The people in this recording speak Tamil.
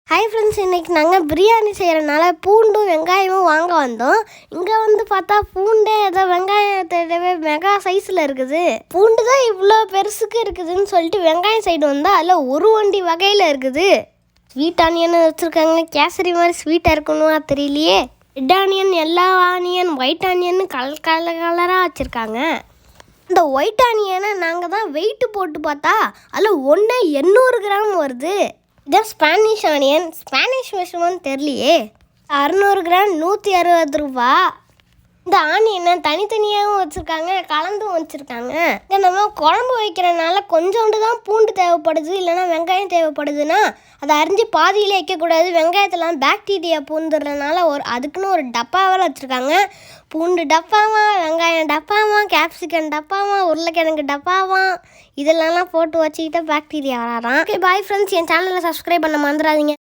ஹாய் ஃப்ரெண்ட்ஸ், இன்றைக்கி நாங்கள் பிரியாணி செய்கிறனால பூண்டும் வெங்காயமும் வாங்க வந்தோம். இங்கே வந்து பார்த்தா பூண்டே ஏதோ வெங்காயத்தோடவே மெகா சைஸில் இருக்குது. பூண்டு தான் இவ்வளோ பெருசுக்கு இருக்குதுன்னு சொல்லிட்டு வெங்காயம் சைடு வந்தால் அதில் ஒரு வண்டி வகையில் இருக்குது. ஸ்வீட் ஆனியன் வச்சுருக்காங்க. கேசரி மாதிரி ஸ்வீட்டாக இருக்கணும்னா தெரியலையே. Red onion, yellow onion, white onion கலராக வச்சுருக்காங்க. இந்த ஒயிட் ஆனியனை நாங்கள் தான் வெயிட்டு போட்டு பார்த்தா அதில் 800 கிராம் வருது. இதான் ஸ்பானிஷ் ஆனியன். ஸ்பானிஷ் மெஷர்மெண்ட் தெரியலையே. 600 கிராம் 160 ரூபா. இந்த ஆனியனை தனித்தனியாகவும் வச்சுருக்காங்க, கலந்தும் வச்சுருக்காங்க. இதை நம்ம குழம்பு வைக்கிறனால கொஞ்சோண்டு தான் பூண்டு தேவைப்படுது, இல்லைனா வெங்காயம் தேவைப்படுதுன்னா அதை அரிஞ்சு பாதியில் வைக்கக்கூடாது. வெங்காயத்தெல்லாம் பாக்டீரியா பூந்துடுறதுனால அதுக்குன்னு ஒரு டப்பாவில் வச்சுருக்காங்க. பூண்டு டப்பாவா, வெங்காயம் டப்பாவா, கேப்சிகன் டப்பாவா, உருளைக்கிழங்கு டப்பாவா, இதெல்லாம் போட்டு வச்சுக்கிட்டா பாக்டீரியா வராதான். ஓகே பாய் ஃப்ரெண்ட்ஸ், என் சேனலை சப்ஸ்கிரைப் பண்ண மறந்துடாதீங்க.